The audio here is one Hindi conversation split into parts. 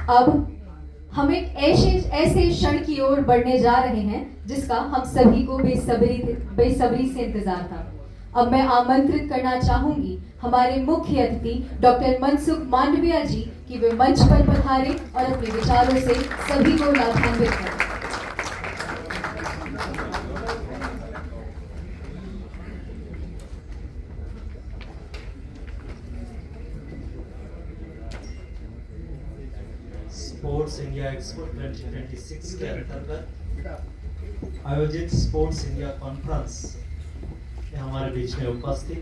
अब हम एक ऐसे क्षण की ओर बढ़ने जा रहे हैं जिसका हम सभी को बेसब्री से इंतजार था। अब मैं आमंत्रित करना चाहूंगी हमारे मुख्य अतिथि डॉक्टर मनसुख मांडविया जी कि वे मंच पर पधारें और अपने विचारों से सभी को लाभान्वित करें। स्पोर्ट्स इंडिया एक्सपो 2026 के अंतर्गत आयोजित स्पोर्ट्स इंडिया कॉन्फ्रेंस में हमारे बीच में उपस्थित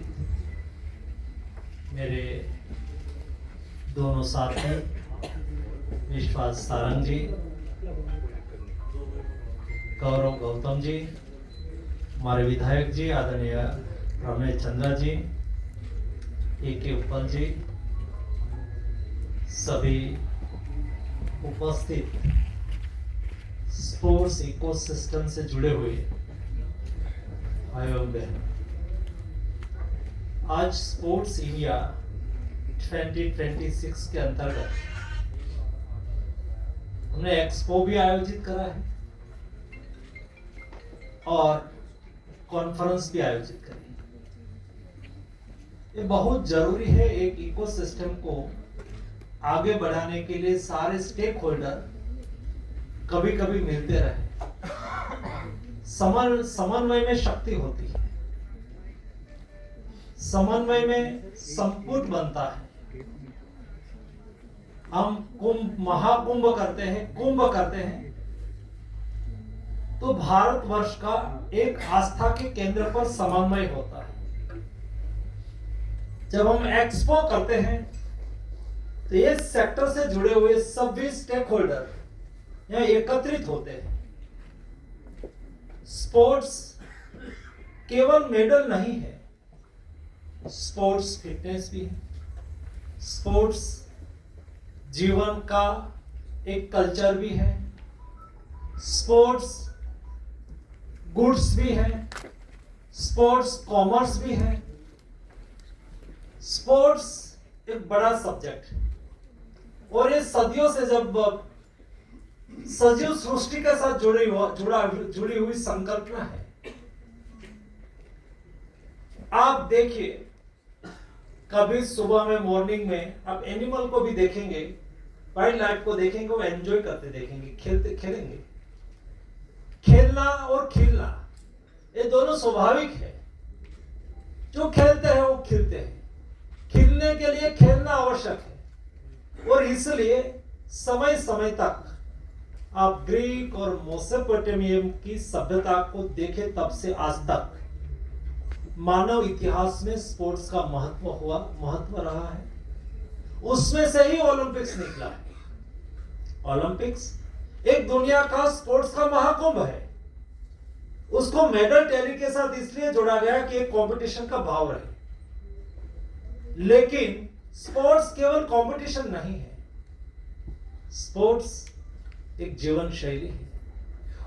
मेरे दोनों साथी विश्वास सारंग जी, गौरव गौतम जी, हमारे विधायक जी आदरणीय रमेश चंद्रा जी, A.K. उपल जी, सभी उपस्थित स्पोर्ट्स इकोसिस्टम से जुड़े हुए भाई और बहन, आज स्पोर्ट्स इंडिया 2026 के अंतर्गत हमने एक्सपो भी आयोजित करा है और कॉन्फ्रेंस भी आयोजित करी है। ये बहुत जरूरी है एक इकोसिस्टम को आगे बढ़ाने के लिए सारे स्टेक होल्डर कभी कभी मिलते रहे। समन्वय में शक्ति होती है, समन्वय में संपूर्ण बनता है। हम महाकुंभ करते हैं, कुंभ करते हैं, तो भारतवर्ष का एक आस्था के केंद्र पर समन्वय होता है। जब हम एक्सपो करते हैं तो ये सेक्टर से जुड़े हुए सभी स्टेक होल्डर यहाँ एकत्रित होते हैं। स्पोर्ट्स केवल मेडल नहीं है, स्पोर्ट्स फिटनेस भी है, स्पोर्ट्स जीवन का एक कल्चर भी है, स्पोर्ट्स गुड्स भी है, स्पोर्ट्स कॉमर्स भी है। स्पोर्ट्स एक बड़ा सब्जेक्ट है और ये सदियों से जब सजीव सृष्टि के साथ जुड़ी हुई संकल्पना है। आप देखिए, कभी सुबह में मॉर्निंग में आप एनिमल को भी देखेंगे, वाइल्ड लाइफ को देखेंगे, वो एंजॉय करते देखेंगे, खेलेंगे। खेलना और खिलना ये दोनों स्वाभाविक है। जो खेलते हैं वो खिलते हैं, खिलने के लिए खेलना आवश्यक है। और इसलिए समय समय तक आप ग्रीक और मेसोपोटामिया की सभ्यता को देखें, तब से आज तक मानव इतिहास में स्पोर्ट्स का महत्व रहा है। उसमें से ही ओलंपिक्स निकला है। ओलंपिक्स एक दुनिया का स्पोर्ट्स का महाकुंभ है। उसको मेडल टैली के साथ इसलिए जोड़ा गया कि एक कंपटीशन का भाव रहे। लेकिन स्पोर्ट्स केवल कंपटीशन नहीं है, स्पोर्ट्स एक जीवन शैली है।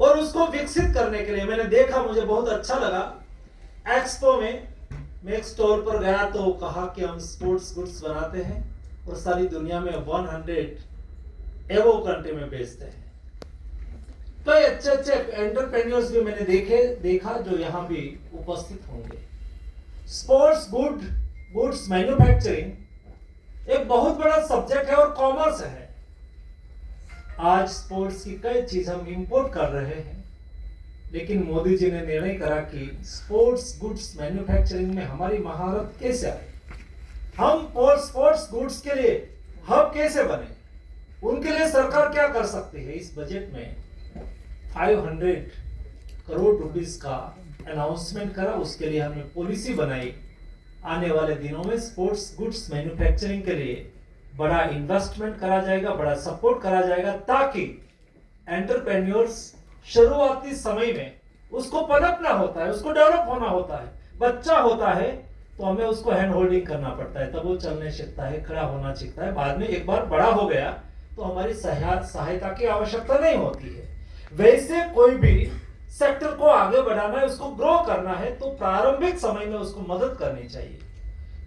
और उसको विकसित करने के लिए मैंने देखा, मुझे बहुत अच्छा लगा। एक्सपो में मैं एक स्टोर पर गया तो कहा कि हम स्पोर्ट्स गुड्स बनाते हैं और सारी दुनिया में 100 एवो कंट्री में बेचते हैं। कई अच्छे एंटरप्रेन्योर्स भी मैंने देखा जो यहां भी उपस्थित होंगे। स्पोर्ट्स गुड्स मैन्युफैक्चरिंग एक बहुत बड़ा सब्जेक्ट है और कॉमर्स है। आज स्पोर्ट्स की कई चीज हम इंपोर्ट कर रहे हैं, लेकिन मोदी जी ने निर्णय करा कि स्पोर्ट्स गुड्स मैन्युफैक्चरिंग में हमारी महारत कैसे आए, हम स्पोर्ट्स गुड्स के लिए हब कैसे बने, उनके लिए सरकार क्या कर सकती है। इस बजट में 500 करोड़ रुपीस का अनाउंसमेंट करा। उसके लिए हमने पॉलिसी बनाई। आने वाले दिनों में स्पोर्ट्स गुड्स मैन्युफैक्चरिंग के लिए बड़ा इन्वेस्टमेंट करा जाएगा, बड़ा सपोर्ट करा जाएगा, ताकि एंटरप्रेन्योर्स शुरुआती समय में उसको पनपना होता है, उसको डेवलप होना होता है। बच्चा होता है तो हमें उसको हैंड होल्डिंग करना पड़ता है, तब वो चलने सीखता है, खड़ा होना सीखता है। बाद में एक बार बड़ा हो गया तो हमारी सहायता की आवश्यकता नहीं होती है। वैसे कोई भी सेक्टर को आगे बढ़ाना है, उसको ग्रो करना है, तो प्रारंभिक समय में उसको मदद करनी चाहिए।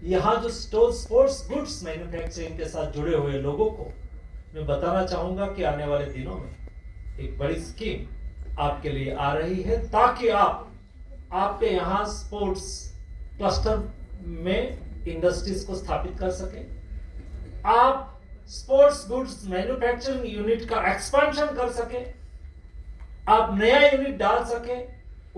यहाँ जो स्पोर्ट्स गुड्स मैन्युफैक्चरिंग के साथ जुड़े हुए लोगों को मैं बताना चाहूंगा कि आने वाले दिनों में एक बड़ी स्कीम आपके लिए आ रही है, ताकि आपके यहाँ स्पोर्ट्स क्लस्टर में इंडस्ट्रीज को स्थापित कर सके, आप स्पोर्ट्स गुड्स मैन्युफैक्चरिंग यूनिट का एक्सपेंशन कर सके, आप नया यूनिट डाल सके।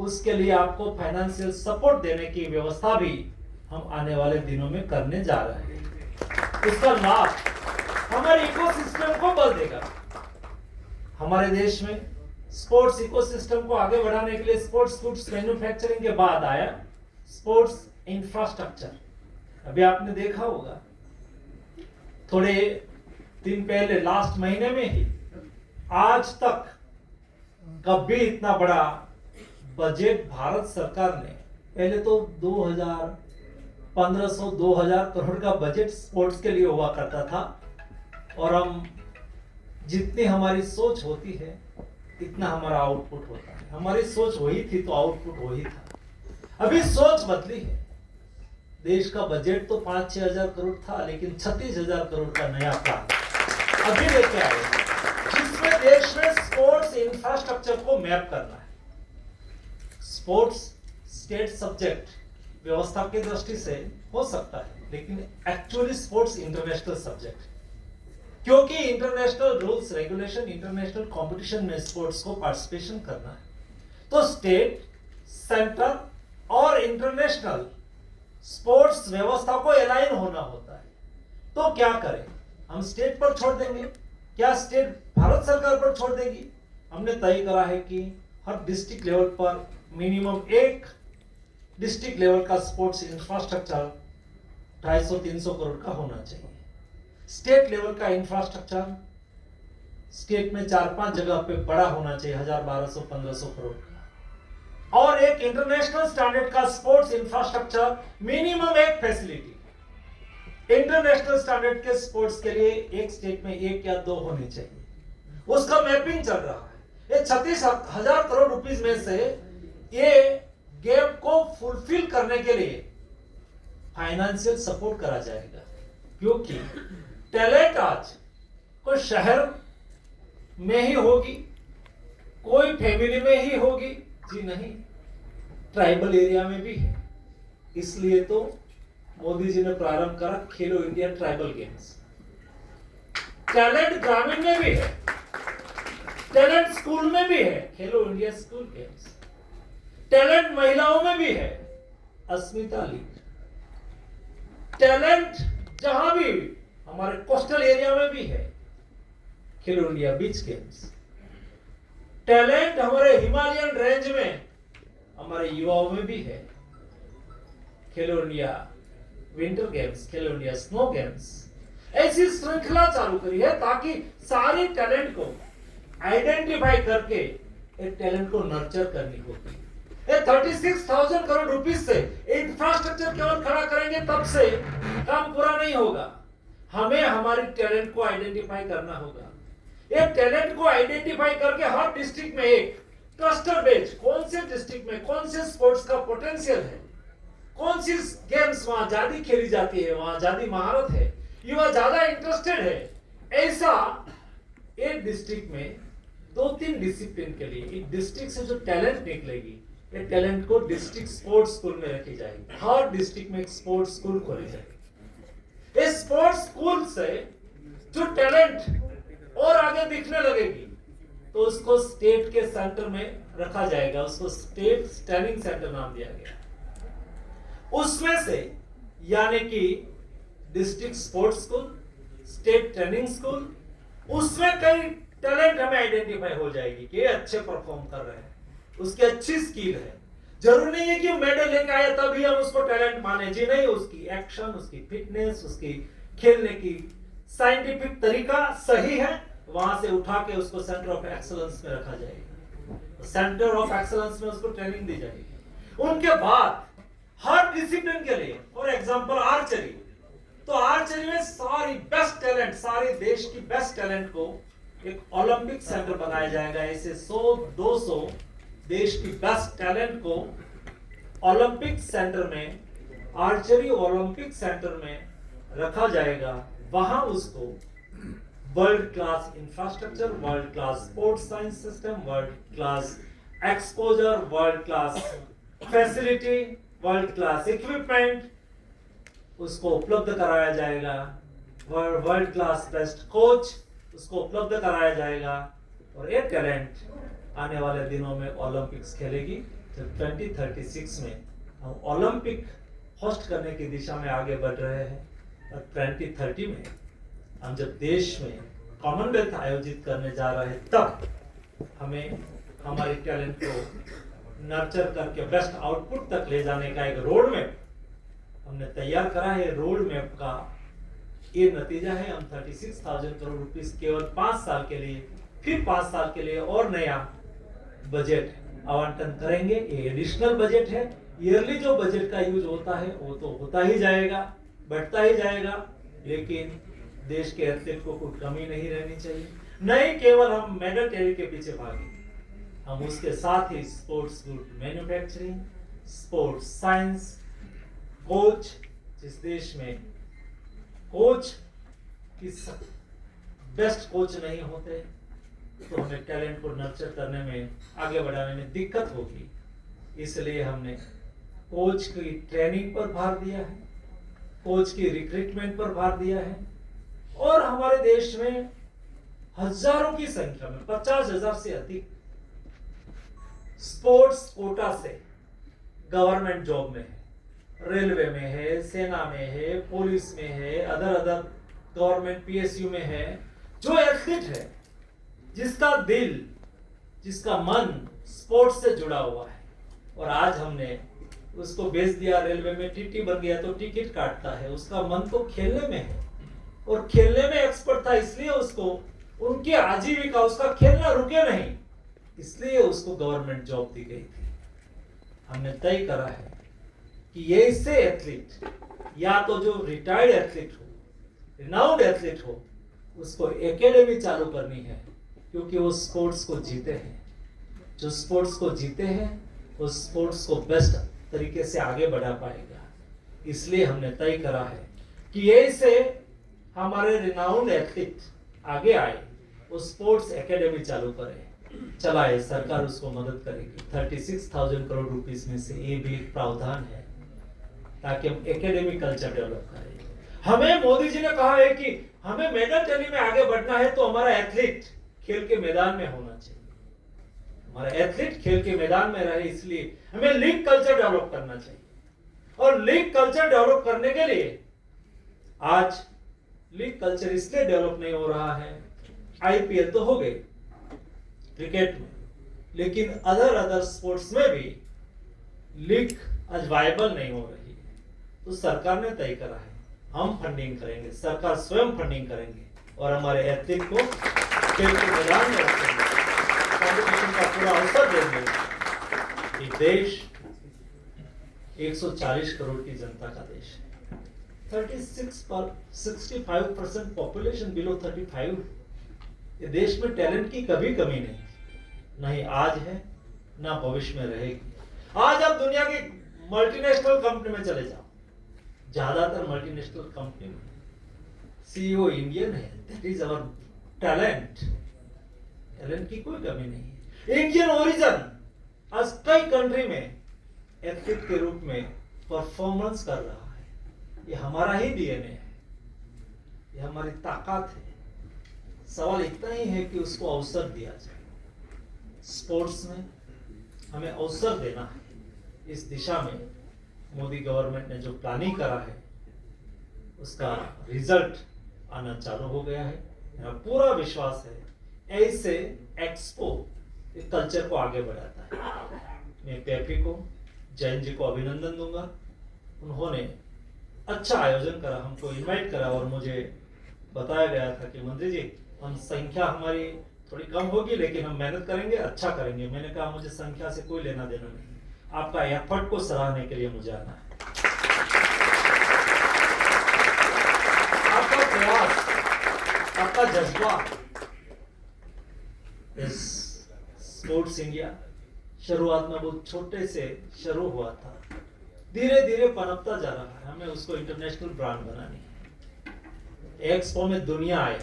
उसके लिए आपको फाइनेंशियल सपोर्ट देने की व्यवस्था भी हम आने वाले दिनों में करने जा रहे हैं। इसका लाभ हमारे इकोसिस्टम को बल देगा। हमारे देश में स्पोर्ट्स इकोसिस्टम को आगे बढ़ाने के लिए स्पोर्ट्स गुड्स मैन्युफैक्चरिंग के बाद आया स्पोर्ट्स इंफ्रास्ट्रक्चर। अभी आपने देखा होगा, थोड़े दिन पहले लास्ट महीने में ही आज तक कभी इतना बड़ा बजट भारत सरकार ने, पहले तो 1500-2000 करोड़ का बजट स्पोर्ट्स के लिए हुआ करता था, और हम जितनी हमारी सोच होती है इतना हमारा आउटपुट होता है। हमारी सोच वही थी तो आउटपुट वही था। अभी सोच बदली है। देश का बजट तो 5-6 हजार करोड़ था, लेकिन 36,000 करोड़ का नया प्लान अभी लेके आए, जिसमें देश में स्पोर्ट्स इंफ्रास्ट्रक्चर को मैप करना है। स्पोर्ट्स स्टेट सब्जेक्ट व्यवस्था की दृष्टि से हो सकता है, लेकिन एक्चुअली स्पोर्ट्स इंटरनेशनल सब्जेक्ट, क्योंकि international rules regulation, international competition में स्पोर्ट्स को पार्टिसिपेशन करना है, तो स्टेट, सेंटर और इंटरनेशनल स्पोर्ट्स व्यवस्था को अलाइन होना होता है। तो क्या करें? हम स्टेट पर छोड़ देंगे? क्या स्टेट भारत सरकार पर छोड़ देगी? हमने तय करा है कि हर डिस्ट्रिक्ट लेवल पर मिनिमम एक डिस्ट्रिक्ट लेवल का स्पोर्ट्स इंफ्रास्ट्रक्चर 250-300 करोड़ का होना चाहिए। स्टेट लेवल का इंफ्रास्ट्रक्चर स्टेट में 4-5 जगह पे बड़ा होना चाहिए, 1000, 1200-1500 करोड़ का। और एक इंटरनेशनल स्टैंडर्ड का स्पोर्ट्स इंफ्रास्ट्रक्चर, मिनिमम एक फैसिलिटी इंटरनेशनल स्टैंडर्ड के स्पोर्ट्स के लिए एक स्टेट में 1 या 2 होनी चाहिए। उसका मैपिंग चल रहा है। ये 36,000 करोड़ रुपीस में से ये गैप को फुलफिल करने के लिए फाइनेंशियल सपोर्ट करा जाएगा, क्योंकि टैलेंट आज कोई शहर में ही होगी, कोई फैमिली में ही होगी जी नहीं, ट्राइबल एरिया में भी है। इसलिए तो मोदी जी ने प्रारंभ करा खेलो इंडिया ट्राइबल गेम्स। टैलेंट ग्रामीण में भी है, टैलेंट स्कूल में भी है, खेलो इंडिया स्कूल गेम्स। टैलेंट महिलाओं में भी है, अस्मिता लीग। टैलेंट जहां भी हमारे कोस्टल एरिया में भी है, खेलो इंडिया बीच गेम्स। टैलेंट हमारे हिमालयन रेंज में हमारे युवाओं में भी है, खेलो इंडिया विंटर गेम्स, खेलो इंडिया स्नो गेम्स। ऐसी श्रृंखला चालू करी है ताकि सारे टैलेंट को आइडेंटिफाई करके एक टैलेंट को नर्चर करनी होती है। 36,000 करोड़ रुपीस से इंफ्रास्ट्रक्चर केवल खड़ा करेंगे तब से काम पूरा नहीं होगा। हमें हमारी टैलेंट को आइडेंटिफाई करना होगा। ये टैलेंट को आइडेंटिफाई करके हर डिस्ट्रिक्ट में एक क्लस्टर बेस्ड, कौन से डिस्ट्रिक्ट में कौन से स्पोर्ट्स का पोटेंशियल है, कौन सी गेम्स वहां ज्यादा खेली जाती है, वहां ज्यादा महारत है, युवा ज्यादा इंटरेस्टेड है, ऐसा एक डिस्ट्रिक्ट में 2-3 डिसिप्लिन के लिए एक डिस्ट्रिक्ट से जो टैलेंट निकलेगी, ये टैलेंट को डिस्ट्रिक्ट स्पोर्ट्स स्कूल में रखी जाएगी। हर डिस्ट्रिक्ट में एक स्पोर्ट्स स्कूल खोली जाएगी। इस स्पोर्ट्स स्कूल से जो टैलेंट और आगे दिखने लगेगी, तो उसको स्टेट के सेंटर में रखा जाएगा। उसको स्टेट ट्रेनिंग सेंटर नाम दिया गया। उसमें से यानी कि district sports school, state training school, उसमें कई टैलेंट हमें आइडेंटिफाई हो जाएगी कि ये अच्छे परफॉर्म कर रहे हैं, उसकी अच्छी स्किल है। जरूरी नहीं है कि मेडल लेके आया तभी हम उसको टैलेंट माने जी नहीं। उसकी एक्शन, उसकी फिटनेस, उसकी खेलने की साइंटिफिक तरीका सही है, वहां से उठा के उसको सेंटर ऑफ एक्सीलेंस में रखा जाएगा। सेंटर ऑफ एक्सीलेंस में उसको ट्रेनिंग दी जाएगी। उनके बाद हर डिसिप्लिन के लिए, फॉर एग्जांपल आर्चरी, तो आर्चरी में सारी बेस्ट टैलेंट, सारे देश की बेस्ट टैलेंट को एक ओलंपिक सेंटर बनाया जाएगा। ऐसे 100-200 देश की बेस्ट टैलेंट को ओलंपिक सेंटर में, आर्चरी ओलंपिक सेंटर में रखा जाएगा। वहां उसको world class infrastructure, world class sports science system, world class exposure, world class facility, world class equipment उसको उपलब्ध कराया जाएगा। वर्ल्ड क्लास बेस्ट कोच उसको उपलब्ध कराया जाएगा। और ये टैलेंट आने वाले दिनों में ओलंपिक्स खेलेगी। तो 2036 में हम ओलंपिक होस्ट करने की दिशा में आगे बढ़ रहे हैं। और 2030 में हम जब देश में कॉमनवेल्थ आयोजित करने जा रहे हैं, तब हमें हमारे टैलेंट को नर्चर करके बेस्ट आउटपुट तक ले जाने का एक रोड मैप हमने तैयार करा है। रोड मैप का ये नतीजा है। हम 36,000 करोड़ रुपीस केवल 5 साल के लिए, फिर 5 साल के लिए और नया बजट आवंटन करेंगे। ये एडिशनल बजट है। ईयरली जो बजट का यूज होता है वो तो होता ही जाएगा, बढ़ता ही जाएगा, लेकिन देश के एथलीट को कोई कमी नहीं रहनी चाहिए। नहीं केवल हम मेडल टैली के पीछे भागे, हम उसके साथ ही sports good manufacturing, sports science, coach, जिस देश में कोच की बेस्ट कोच नहीं होते तो हमें टैलेंट को नर्चर करने में, आगे बढ़ाने में दिक्कत होगी। इसलिए हमने कोच की ट्रेनिंग पर भार दिया है, कोच की रिक्रूटमेंट पर भार दिया है। और हमारे देश में हजारों की संख्या में 50,000 से अधिक स्पोर्ट्स कोटा से गवर्नमेंट जॉब में है, रेलवे में है, सेना में है, पुलिस में है, अदर गवर्नमेंट पीएसयू में है। जो एथलीट है, जिसका दिल, जिसका मन स्पोर्ट्स से जुड़ा हुआ है, और आज हमने उसको भेज दिया रेलवे में, टीटी बन गया तो टिकट काटता है, उसका मन तो खेलने में है और खेलने में एक्सपर्ट था, इसलिए उसको उनकी आजीविका, उसका खेलना रुके नहीं, इसलिए उसको गवर्नमेंट जॉब दी गई थी। हमने तय करा है कि ये इससे एथलीट, या तो जो रिटायर्ड एथलीट हो, रिनाउंड एथलीट हो, उसको एकेडमी चालू करनी है, क्योंकि वो स्पोर्ट्स को जीते हैं। जो स्पोर्ट्स को जीते हैं वो स्पोर्ट्स को बेस्ट तरीके से आगे बढ़ा पाएगा। इसलिए हमने तय करा है कि ये से हमारे रिनाउंड एथलीट आगे आए, वो स्पोर्ट्स एकेडमी चालू करे, चलाए, सरकार उसको मदद करेगी। 36,000 करोड़ रुपीस में से ये भी एक प्रावधान है ताकि हम एकेडमिक कल्चर डेवलप करें। हमें मोदी जी ने कहा है कि हमें मेडल टैली में आगे बढ़ना है तो हमारा एथलीट खेल के मैदान में होना चाहिए, हमारा एथलीट खेल के मैदान में रहे, इसलिए हमें लीग कल्चर डेवलप करना चाहिए। और लीग कल्चर डेवलप करने के लिए आज लीग कल्चर इसलिए डेवलप नहीं हो रहा है, आईपीएल तो हो गए क्रिकेट में, लेकिन अदर स्पोर्ट्स में भी लीग आज वायबल नहीं हो रही है। तो सरकार ने तय करा है हम फंडिंग करेंगे, सरकार स्वयं फंडिंग करेंगे और हमारे एथलीट को खेल के मैदान में रखेंगे, कॉम्पिटिशन का पूरा अवसर देंगे। ये देश 140 करोड़ की जनता का देश है, 65% पॉपुलेशन बिलो 35। ये देश में टैलेंट की कभी कमी नहीं, नहीं आज है ना भविष्य में रहेगी। आज आप दुनिया की मल्टीनेशनल कंपनी में चले जाओ, ज्यादातर मल्टीनेशनल कंपनी में सीईओ इंडियन है। That is our talent, talent की कोई कमी नहीं है। इंडियन ओरिजिन आज कई कंट्री में एथलीट के रूप में परफॉर्मेंस कर रहा है। ये हमारा ही डीएनए है, ये हमारी ताकत है। सवाल इतना ही है कि उसको अवसर दिया जाए। स्पोर्ट्स में हमें अवसर देना है। इस दिशा में मोदी गवर्नमेंट ने जो प्लानिंग करा है उसका रिजल्ट आना चालू हो गया है। मेरा पूरा विश्वास है ऐसे एक्सपो इस कल्चर को आगे बढ़ाता है। मैं पेपी को, जैन जी को अभिनंदन दूंगा। उन्होंने अच्छा आयोजन करा, हमको इनवाइट करा और मुझे बताया गया था कि मंत्री जी हम संख्या हमारी थोड़ी कम होगी लेकिन हम मेहनत करेंगे, अच्छा करेंगे। मैंने कहा मुझे संख्या से कोई लेना देना नहीं, आपका एफर्ट को सराहने के लिए मुझे आना है। आपका प्रयास, आपका जज्बा। इस स्पोर्ट्स इंडिया शुरुआत में बहुत छोटे से शुरू हुआ था, धीरे धीरे पनपता जा रहा है। हमें उसको इंटरनेशनल ब्रांड बनानी है। एक्सपो में दुनिया आए,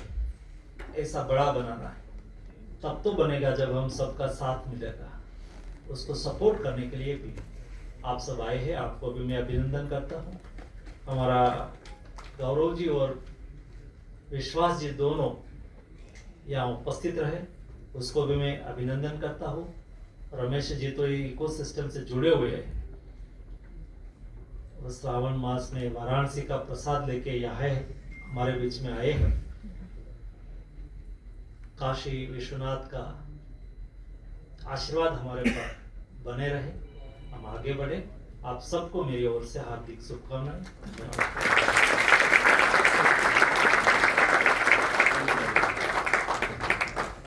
ऐसा बड़ा बनाना है, तब तो बनेगा जब हम सबका साथ मिलेगा। उसको सपोर्ट करने के लिए भी आप सब आए हैं, आपको भी मैं अभिनंदन करता हूँ। हमारा गौरव जी और विश्वास जी दोनों यहाँ उपस्थित रहे, उसको भी मैं अभिनंदन करता हूँ। रमेश जी तो इकोसिस्टम से जुड़े हुए हैं, और श्रावण मास में वाराणसी का प्रसाद लेके यहाँ हमारे बीच में आए हैं। काशी विश्वनाथ का आशीर्वाद हमारे पर बने रहे, हम आगे बढ़े। आप सबको मेरी ओर से हार्दिक शुभकामनाएं।